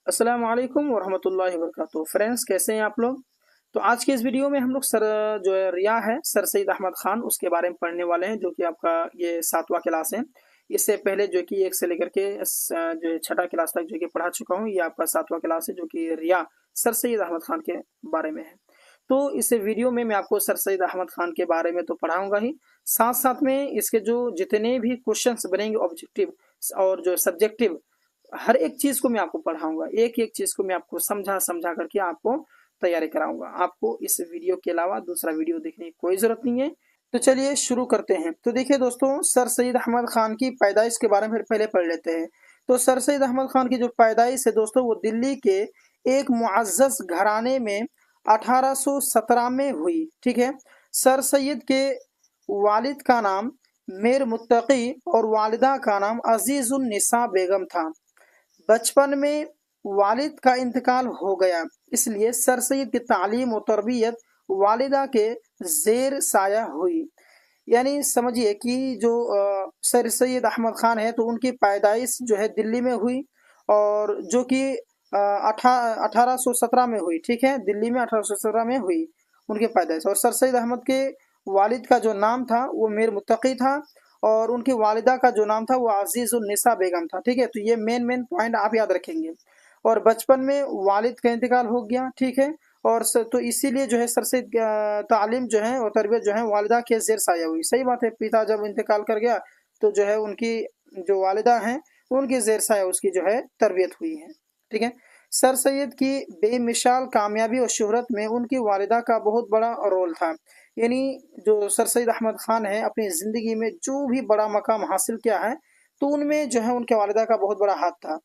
अस्सलाम वालेकुम वरहमतुल्लाहि वबरकातुहू। फ्रेंड्स, कैसे हैं आप लोग? तो आज के इस वीडियो में हम लोग जो है रिया है सर सैयद अहमद खान, उसके बारे में पढ़ने वाले हैं, जो कि आपका ये 7वां क्लास है। इससे पहले जो कि 1 से लेकर के जो है 6ठा क्लास तक जो कि पढ़ा चुका हूँ। ये आपका 7वां क्लास है, जो कि रिया सर सैयद अहमद खान के बारे में है। तो इस वीडियो में मैं आपको सर सैयद अहमद खान के बारे में तो पढ़ाऊंगा ही, साथ साथ में इसके जो जितने भी क्वेश्चंस बनेंगे ऑब्जेक्टिव और जो सब्जेक्टिव, हर एक चीज को मैं आपको पढ़ाऊंगा। एक एक चीज को मैं आपको समझा समझा करके आपको तैयारी कराऊंगा। आपको इस वीडियो के अलावा दूसरा वीडियो देखने की कोई जरूरत नहीं है। तो चलिए शुरू करते हैं। तो देखिए दोस्तों, सर सैयद अहमद खान की पैदाइश के बारे में पहले पढ़ लेते हैं। तो सर सैयद अहमद खान की जो पैदाइश है दोस्तों, वो दिल्ली के एक मुअज़्ज़ज़ घराने में 1817 में हुई। ठीक है। सर सैयद के वालिद का नाम मीर मुत्तकी और वालिदा का नाम अजीजुन निसा बेगम था। बचपन में वालिद का इंतकाल हो गया, इसलिए सर सैयद की तालीम और तरबियत वालिदा के जेर साया हुई। यानी समझिए कि जो सर सैयद अहमद खान है, तो उनकी पैदाइश जो है दिल्ली में हुई, और जो कि 1817 में हुई। ठीक है, दिल्ली में 1817 में हुई उनकी पैदाइश। और सर सैयद अहमद के वालिद का जो नाम था वो मीर मुत्तकी था, और उनकी वालिदा का जो नाम था वो अजीजुन निसा बेगम था। ठीक है, तो ये मेन पॉइंट आप याद रखेंगे। और बचपन में वालिद का इंतकाल हो गया। ठीक है, और तो इसीलिए जो है सर से तालीम जो है और तरबियत जो है वालिदा के जेर साया हुई। सही बात है, पिता जब इंतकाल कर गया तो जो है उनकी जो वालिदा हैं उनकी जेर साया उसकी जो है तरबियत हुई है। ठीक है। सर सैयद की बेमिसाल कामयाबी और शोहरत में उनकी वालिदा का बहुत बड़ा रोल था। यानी जो सर सैयद अहमद खान है, अपनी ज़िंदगी में जो भी बड़ा मकाम हासिल किया है, तो उनमें जो है उनके वालिदा का बहुत बड़ा हाथ था।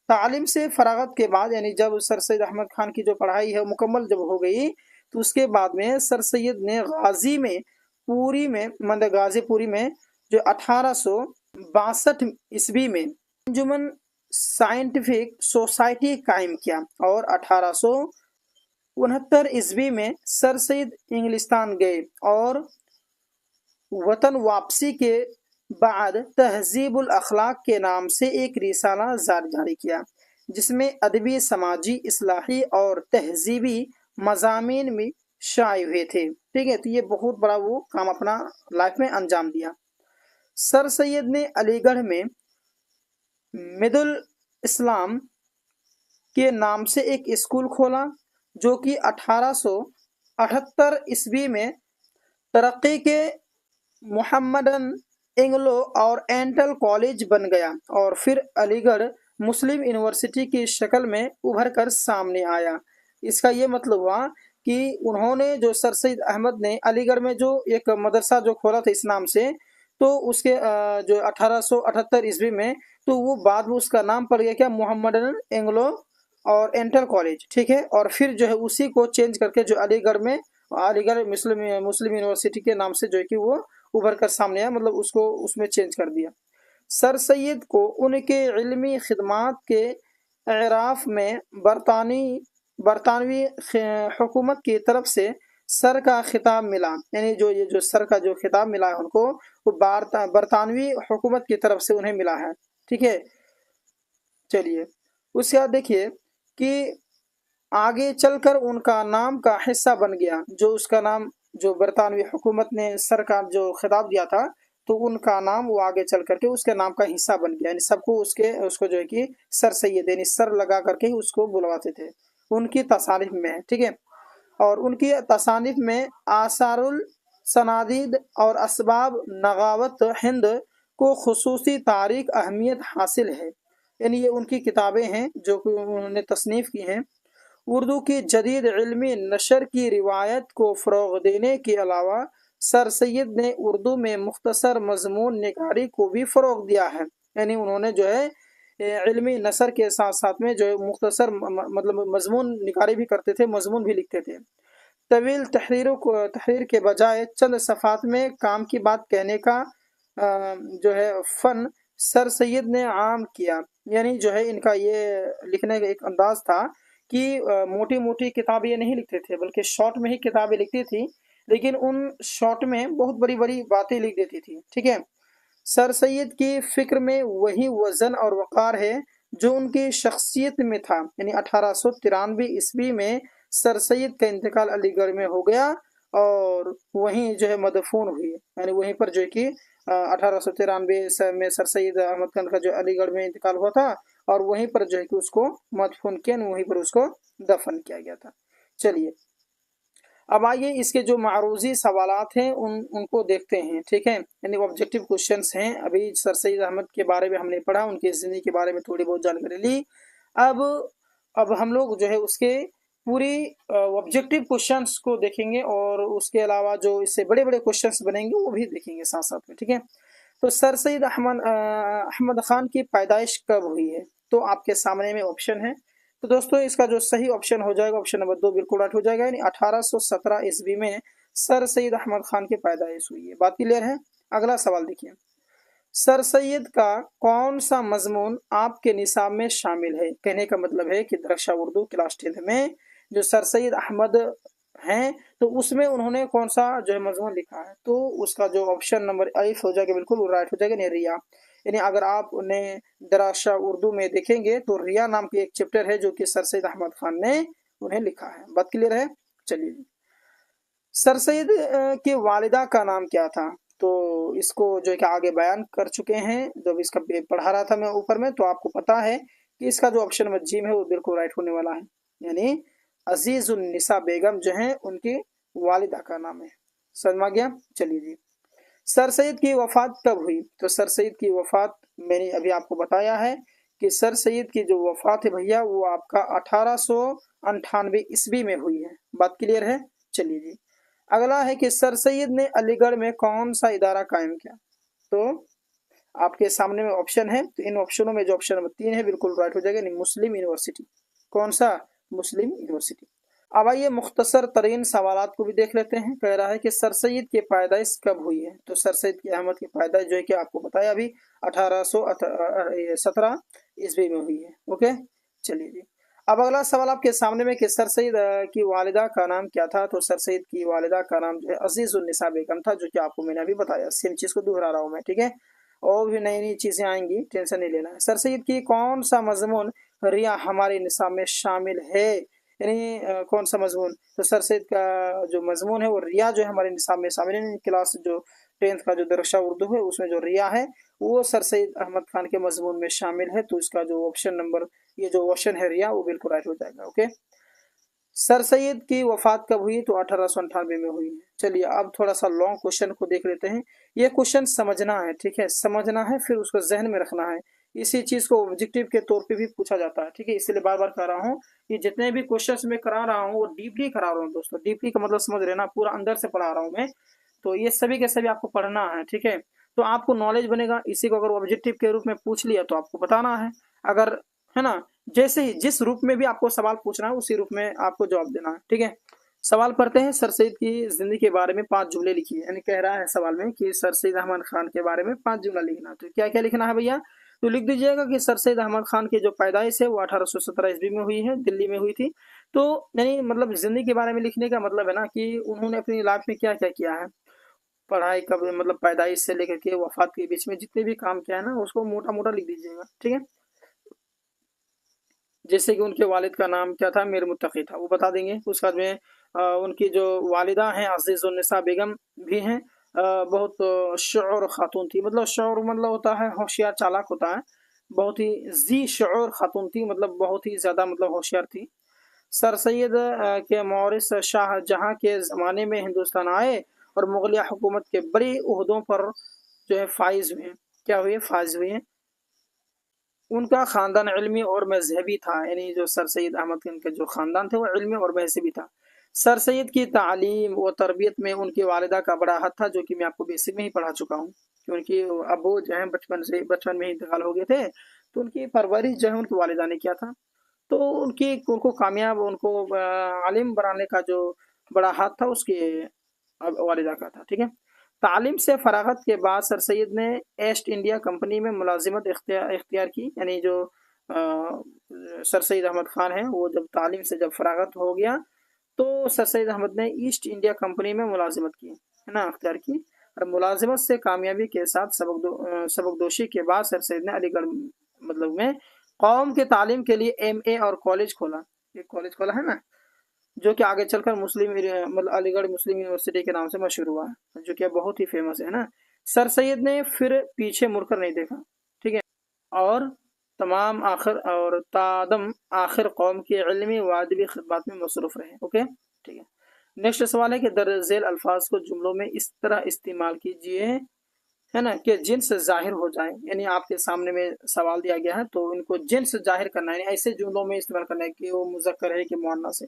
तालीम से फरागत के बाद, यानी जब सर सैयद अहमद खान की जो पढ़ाई है मुकम्मल जब हो गई, तो उसके बाद में सर सैयद ने गाजी में पूरी में मतलब गाजीपुरी में जो 1862 ईस्वी में अंजुमन साइंटिफिक सोसाइटी कायम किया, और 1869 ईस्वी में सर सैयद इंग्लिस्तान गए, और वतन वापसी के बाद तहजीबुल अखलाक के नाम से एक रिसाला जारी किया, जिसमें अदबी, समाजी, इस्लाही और तहजीबी मज़ामीन में शाये हुए थे। ठीक है, तो ये बहुत बड़ा वो काम अपना लाइफ में अंजाम दिया। सर सैयद ने अलीगढ़ में मिदुल इस्लाम के नाम से एक स्कूल खोला, जो कि 1878 ईस्वी में तरक्की के मुहम्मदन एंग्लो और एंटल कॉलेज बन गया, और फिर अलीगढ़ मुस्लिम यूनिवर्सिटी की शक्ल में उभर कर सामने आया। इसका ये मतलब हुआ कि उन्होंने जो सर सैयद अहमद ने अलीगढ़ में जो एक मदरसा जो खोला था इस नाम से, तो उसके जो 1878 ईस्वी में, तो वो बाद में उसका नाम पड़ गया क्या, मुहम्मदन एंग्लो और एंटल कॉलेज। ठीक है, और फिर जो है उसी को चेंज करके जो अलीगढ़ में अलीगढ़ मुस्लिम यूनिवर्सिटी के नाम से जो है कि वो उभर कर सामने आया, मतलब उसको उसमें चेंज कर दिया। सर सैयद को उनके इल्मी खिदमात के एराफ में बरतानवी हुकूमत की तरफ से सर का खिताब मिला। यानी जो ये जो सर का जो खिताब मिला है उनको, वो बरतानवी हुकूमत की तरफ से उन्हें मिला है। ठीक है, चलिए उसके बाद देखिए कि आगे चलकर उनका नाम का हिस्सा बन गया, जो उसका नाम जो बरतानवी हुकूमत ने सर का जो खिताब दिया था, तो उनका नाम वो आगे चल करके उसके नाम का हिस्सा बन गया। यानी सबको उसको जो है कि सर सैयद यानी सर लगा करके ही उसको बुलवाते थे। उनकी तसानिफ में है। ठीक है, और उनकी तसानिफ में आसारुल सनादीद और असबाब नगावत हिंद को खुसूसी तारीख अहमियत हासिल है। यानी ये उनकी किताबें हैं जो कि उन्होंने तसनीफ़ की हैं। उर्दू की जदीद इल्मी नशर की रिवायत को फ़रोग़ देने के अलावा सर सैयद ने उर्दू में मुख्तसर मज़मून निगारी को भी फ़रोग़ दिया है। यानी उन्होंने जो है इल्मी नसर के साथ साथ में जो है मुख्तसर मतलब मज़मून निगारी भी करते थे, मज़मून भी लिखते थे। तवील तहरीर के बजाय चंद सफ़ात में काम की बात कहने का जो है फ़न सर सैयद ने आम किया। यानी जो है इनका ये लिखने का एक अंदाज था कि मोटी मोटी किताबें ये नहीं लिखते थे, बल्कि शॉर्ट में ही किताबें लिखती थी, लेकिन उन शॉर्ट में बहुत बड़ी बड़ी बातें लिख देती थी। ठीक है, सर सैयद की फ़िक्र में वही वज़न और वक़ार है जो उनकी शख्सियत में था, यानी 1893 ईस्वी में सर सैयद का इंतकाल अलीगढ़ में हो गया और वहीं जो है मदफून हुई, यानी वहीं पर जो है कि 1893 में सर सैयद अहमद खान का जो अलीगढ़ में इंतकाल हुआ था और वहीं पर जो है कि उसको मदफून किया, वहीं पर उसको दफन किया गया था। चलिए अब आइए इसके जो मारूजी सवालात हैं उनको देखते हैं, ठीक है, यानी ऑब्जेक्टिव क्वेश्चंस हैं। अभी सर सैयद अहमद के बारे में हमने पढ़ा, उनकी ज़िंदगी के बारे में थोड़ी बहुत जानकारी ली। अब हम लोग जो है उसके पूरी ऑब्जेक्टिव क्वेश्चंस को देखेंगे और उसके अलावा जो इससे बड़े बड़े क्वेश्चंस बनेंगे वो भी देखेंगे साथ साथ में, ठीक है। तो सर सैयद अहमद खान की पैदाइश कब हुई है, तो आपके सामने में ऑप्शन है। तो दोस्तों इसका जो सही ऑप्शन हो जाएगा ऑप्शन नंबर 2 बिल्कुल राइट हो जाएगा, यानी 1817 ईस्वी में सर सैयद अहमद खान की पैदाइश हुई है। बात क्लियर है। अगला सवाल देखिए, सर सैयद का कौन सा मजमून आपके निसाब में शामिल है। कहने का मतलब है कि दरक्षा उर्दू क्लास 10 में जो सर सैयद अहमद हैं तो उसमें उन्होंने कौन सा जो है मजमून लिखा है, तो उसका जो ऑप्शन नंबर अलिफ हो जाएगा बिल्कुल राइट हो जाएगा, यानी रिया। यानी अगर आप उन्हें दराशा उर्दू में देखेंगे तो रिया नाम की एक चैप्टर है जो कि सर सैयद अहमद खान ने उन्हें लिखा है। बात क्लियर है। चलिए सर सैयद की वालिदा का नाम क्या था, तो इसको जो है कि आगे बयान कर चुके हैं जब इसका पढ़ा रहा था मैं ऊपर में, तो आपको पता है कि इसका जो ऑप्शन नंबर जी में है वो बिल्कुल राइट होने वाला है, यानी अजीजुन निसा बेगम जो है उनकी वालिदा का नाम है। समझ में आ गया। चलिए जी, सर सैयद की वफात कब हुई, तो सर सैयद की वफात मैंने अभी आपको बताया है कि सर सैयद की जो वफात है भैया वो आपका 1898 ईस्वी में हुई है। बात क्लियर है। चलिए जी, अगला है कि सर सैयद ने अलीगढ़ में कौन सा इदारा कायम किया, तो आपके सामने में ऑप्शन है, तो इन ऑप्शनों में जो ऑप्शन नंबर 3 है बिल्कुल राइट हो जाएगा, मुस्लिम यूनिवर्सिटी। कौन सा, मुस्लिम यूनिवर्सिटी। अब आइए मुख्तसर तरीन सवालात को भी देख लेते हैं। कह रहा है कि सर सैयद की पैदाइश कब हुई है, तो सर सैयद की अहमद की पैदाइश जो है कि आपको बताया अभी 1817 ईस्वी में हुई है। ओके चलिए जी, अब अगला सवाल आपके सामने में कि सर सैयद की वालिदा का नाम क्या था, तो सर सैयद की वालिदा का नाम जो है अजीजुन्निसा बेगम था, जो कि आपको मैंने अभी बताया। सेम चीज को दोहरा रहा हूँ मैं, ठीक है, और भी नई नई चीजें आएंगी, टेंशन नहीं लेना है। सर सैयद की कौन सा मजमून रिया हमारे निसाब में शामिल है, यानी कौन सा मजमून, तो सर सैयद का जो मजमून है वो रिया जो है हमारे निसाब में शामिल है। क्लास जो 10th का जो दरक्षा उर्दू है उसमें जो रिया है वो सर सैयद अहमद खान के मजमून में शामिल है, तो इसका जो ऑप्शन नंबर ये जो ऑप्शन है रिया वो बिल्कुल राइट हो जाएगा। ओके, सर सैयद की वफात कब हुई, तो 1898 में हुई है। चलिए अब थोड़ा सा लॉन्ग क्वेश्चन को देख लेते हैं। ये क्वेश्चन समझना है, ठीक है, समझना है फिर उसको जहन में रखना है। इसी चीज को ऑब्जेक्टिव के तौर पे भी पूछा जाता है, ठीक है, इसलिए बार बार कह रहा हूँ कि जितने भी क्वेश्चंस मैं करा रहा हूँ वो डीपली करा रहा हूँ दोस्तों। डीपली का मतलब समझ लेना, पूरा अंदर से पढ़ा रहा हूँ मैं, तो ये सभी के सभी आपको पढ़ना है, ठीक है, तो आपको नॉलेज बनेगा। इसी को अगर ऑब्जेक्टिव के रूप में पूछ लिया तो आपको बताना है, अगर है ना, जैसे ही जिस रूप में भी आपको सवाल पूछना है उसी रूप में आपको जवाब देना है, ठीक है। सवाल पढ़ते हैं। सर सैयद की जिंदगी के बारे में 5 जुमले लिखिए, यानी कह रहा है सवाल में कि सर सैयद अहमद खान के बारे में 5 जुमला लिखना। तो क्या क्या लिखना है भैया, तो लिख दीजिएगा कि सर सैयद अहमद खान की जो पैदाइश है वो 1817 ईस्वी में हुई है, दिल्ली में हुई थी। तो यानी मतलब जिंदगी के बारे में लिखने का मतलब है ना कि उन्होंने अपनी लाइफ में क्या क्या किया है, पढ़ाई कब मतलब पैदाइश से लेकर के वफात के बीच में जितने भी काम किया है ना उसको मोटा मोटा लिख दीजिएगा, ठीक है। जैसे कि उनके वालिद का नाम क्या था, मीर मुत्तकी था, वो बता देंगे। उसके बाद में उनकी जो वालिदा हैं अजीजुन्निसा बेगम भी हैं, बहुत शऊर खातून थी। मतलब शऊर मतलब होता है होशियार चालाक होता है, बहुत ही जी शऊर खातून थी, मतलब बहुत ही ज़्यादा मतलब होशियार थी। सर सैयद के मौरिस शाहजहाँ के ज़माने में हिंदुस्तान आए और मुगलिया हुकूमत के बड़े ओहदों पर जो है फाइज हुए, क्या हुए, फाइज हुए। उनका ख़ानदान इल्मी और मजहबी था, यानी जो सर सैयद अहमद खान के जो ख़ानदान थे वो इल्मी और मजहबी था। सर सैयद की तालीम व तरबियत में उनकी वालिदा का बड़ा हाथ था, जो कि मैं आपको बेसिक में ही पढ़ा चुका हूँ कि उनकी अबू जो है बचपन में ही इंतकाल हो गए थे, तो उनकी परवरिश जो है उनकी वालिदा ने किया था। तो उनको कामयाब, उनको आलिम बनाने का जो बड़ा हाथ था उसके वालिदा का था, ठीक है। तालीम से फरागत के बाद सर सैयद ने ईस्ट इंडिया कंपनी में मुलाजिमत इख्तियार की, यानी जो सर सैयद अहमद खान है वो जब तालीम से जब फरागत हो गया तो सर सैयद अहमद ने ईस्ट इंडिया कंपनी में मुलाजिमत की, है ना, इख्तियार की। और मुलाजिमत से कामयाबी के साथ सबकदोशी के बाद सर सैयद ने अलीगढ़ मतलब में قوم کی تعلیم کے لیے MA اور کالج کھولا، ایک کالج کھولا ہے نا، جو کہ آگے چل کر مسلم مطلب علی گڑھ مسلم یونیورسٹی کے نام سے مشہور ہوا ہے، جو کہ بہت ہی فیمس ہے نا۔ سر سید نے پھر پیچھے مڑ کر نہیں دیکھا، ٹھیک ہے، اور تمام آخر قوم کی علمی و ادبی خدمات میں مصروف رہے۔ اوکے، ٹھیک ہے۔ نیکسٹ سوال ہے کہ درج ذیل الفاظ کو جملوں میں اس طرح استعمال کیجیے، ہے نا، کہ جنس ظاہر ہو جائے، یعنی آپ کے سامنے میں سوال دیا گیا ہے تو ان کو جنس ظاہر کرنا ہے، یعنی ایسے جملوں میں استعمال کرنا ہے کہ وہ مذکر ہے کہ مؤنث ہے۔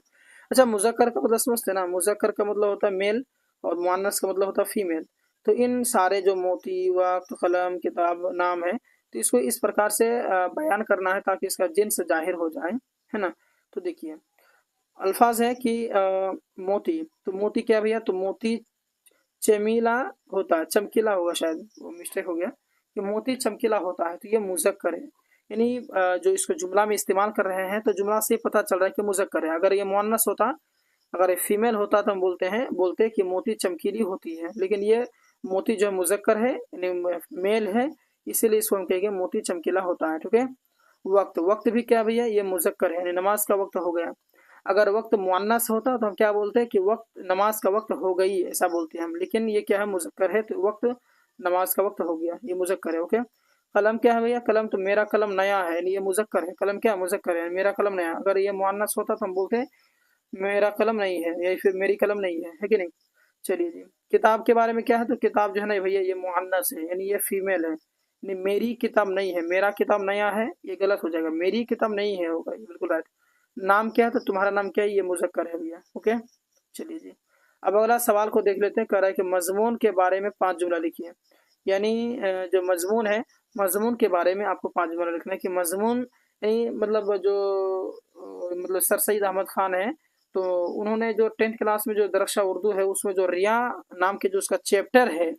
اچھا، مذکر کا مطلب سمجھتے ہیں نا، مذکر کا مطلب ہوتا ہے میل اور مؤنث کا مطلب ہوتا ہے فیمیل۔ تو ان سارے جو موتی، وقت، قلم، کتاب، نام ہے، تو اس کو اس پرکار سے بیان کرنا ہے تاکہ اس کا جنس ظاہر ہو جائے، ہے نا۔ تو دیکھیے الفاظ ہے کہ موتی، تو موتی کیا بھیا، تو موتی چمیلا ہوتا ہے، چمکیلا ہوگا، شاید وہ مسٹیک ہو گیا، کہ موتی چمکیلا ہوتا ہے، تو یہ مذکر ہے، یعنی جو اس کو جملہ میں استعمال کر رہے ہیں تو جملہ سے پتہ چل رہا ہے کہ مذکر ہے۔ اگر یہ مؤنث ہوتا، اگر یہ فیمیل ہوتا تو ہم بولتے کہ موتی چمکیلی ہوتی ہے، لیکن یہ موتی جو مذکر ہے یعنی میل ہے، اسی لیے اس کو ہم کہیں گے موتی چمکیلا ہوتا ہے، ٹھیک ہے۔ وقت بھی کیا بھیا، یہ مذکر ہے، یعنی نماز کا وقت ہو گیا۔ اگر وقت مؤنث ہوتا تو ہم کیا بولتے ہیں کہ وقت، نماز کا وقت ہو گئی، ایسا بولتے ہیں ہم، لیکن یہ کیا ہے، مذکر ہے، تو وقت، نماز کا وقت ہو گیا، یہ مذکر ہے۔ اوکے، قلم کیا ہے بھیا، قلم تو میرا قلم نیا ہے، یعنی یہ مذکر ہے، قلم کیا مذکر ہے، میرا قلم نیا۔ اگر یہ مؤنث ہوتا تو ہم بولتے ہیں میرا قلم نہیں ہے، یا پھر میری قلم نہیں ہے کہ نہیں۔ چلیے جی، کتاب کے بارے میں کیا ہے، تو کتاب جو ہے نا بھیا یہ مؤنث ہے، یعنی یہ فیمیل ہے، یعنی میری کتاب نہیں ہے، میرا کتاب نیا ہے، یہ غلط ہو جائے گا، میری کتاب نہیں ہے ہوگا، یہ بالکل رائٹ۔ نام کیا ہے، تو تمہارا نام کیا ہے، یہ مذکر ہے بھیا۔ اوکے، چلیے جی، اب اگلا سوال کو دیکھ لیتے ہیں، کہہ رہا ہے کہ مضمون کے بارے میں 5 جملہ لکھیے، یعنی جو مضمون ہے، مضمون کے بارے میں آپ کو 5 جملہ لکھنا ہے کہ مضمون، یعنی مطلب جو مطلب سر سید احمد خان ہے، تو انہوں نے جو 10th کلاس میں جو درخشہ اردو ہے اس میں جو ریا نام کے جو اس کا چیپٹر ہے،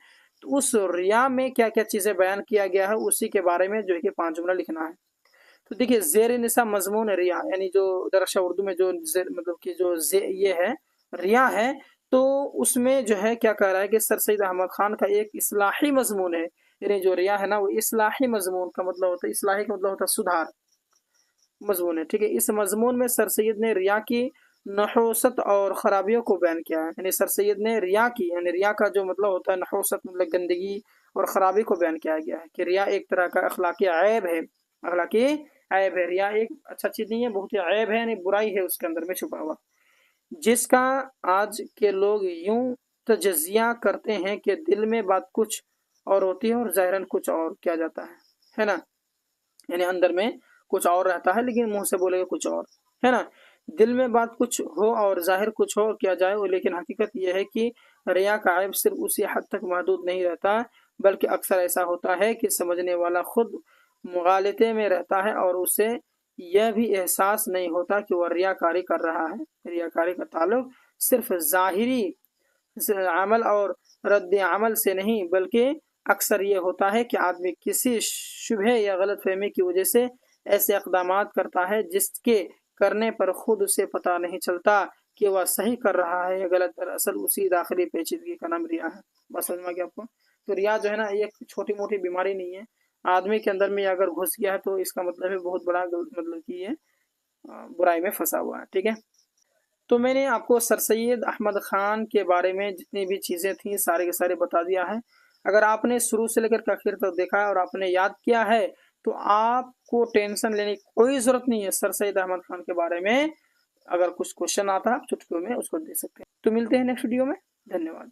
تو اس ریا میں کیا کیا چیزیں بیان کیا گیا ہے اسی کے بارے میں جو ہے کہ 5 جملہ لکھنا ہے۔ تو دیکھیے زیر نسا مضمون ریا، یعنی جو درخشہ اردو میں جو مطلب کہ جو یہ ہے ریا ہے، تو اس میں جو ہے کیا کہہ رہا ہے کہ سر سید احمد خان کا ایک اصلاحی مضمون ہے، یعنی جو ریا ہے نا وہ اصلاحی مضمون کا مطلب ہوتا ہے، اصلاحی کا مطلب ہوتا ہے سدھار مضمون ہے، ٹھیک ہے۔ اس مضمون میں سر سید نے ریا کی نحوست اور خرابیوں کو بیان کیا ہے، یعنی سر سید نے ریا کی، یعنی ریا کا جو مطلب ہوتا ہے نحوست، مطلب گندگی اور خرابی کو بیان کیا گیا ہے، کہ ریا ایک طرح کا اخلاقی عیب ہے، اخلاقی عیب ہے، ریا ایک اچھا چیز نہیں ہے، بہت ہی عیب ہے، یعنی برائی ہے اس کے اندر میں چھپا ہوا، جس کا آج کے لوگ یوں تجزیہ کرتے ہیں کہ دل میں بات کچھ اور ہوتی ہے اور ظاہراً کچھ اور کیا جاتا ہے نا، یعنی اندر میں کچھ اور رہتا ہے لیکن منہ سے بولے گا کچھ اور، ہے نا۔ دل میں بات کچھ ہو اور ظاہر کچھ ہو کیا جائے، لیکن حقیقت یہ ہے کہ ریا کا عیب صرف اسی حد تک محدود نہیں رہتا، بلکہ اکثر ایسا ہوتا ہے کہ سمجھنے والا خود مغالطے میں رہتا ہے اور اسے یہ بھی احساس نہیں ہوتا کہ وہ ریاکاری کر رہا ہے۔ ریاکاری کا تعلق صرف ظاہری عمل اور رد عمل سے نہیں، بلکہ اکثر یہ ہوتا ہے کہ آدمی کسی شبہ یا غلط فہمی کی وجہ سے ایسے اقدامات کرتا ہے جس کے کرنے پر خود اسے پتہ نہیں چلتا کہ وہ صحیح کر رہا ہے یا غلط، دراصل اسی داخلی پیچیدگی کا نام ریا ہے۔ بس سمجھ میں گیا آپ کو؟ تو ریا جو ہے نا یہ چھوٹی موٹی بیماری نہیں ہے، آدمی کے اندر میں اگر گھس گیا ہے تو اس کا مطلب ہے بہت بڑا مطلب کہ یہ برائی میں پھنسا ہوا ہے، ٹھیک ہے۔ تو میں نے آپ کو سر سید احمد خان کے بارے میں جتنی بھی چیزیں تھیں سارے کے سارے بتا دیا ہے۔ اگر آپ نے شروع سے لے کر آخر تک دیکھا ہے اور آپ نے یاد کیا ہے تو آپ کو ٹینشن لینے کی کوئی ضرورت نہیں ہے سر سید احمد خان کے بارے میں۔ اگر کچھ کوشچن آتا ہے آپ چٹکیوں میں اس کو دے سکتے ہیں۔ تو ملتے ہیں نیکسٹ ویڈیو میں، دھنیہ واد۔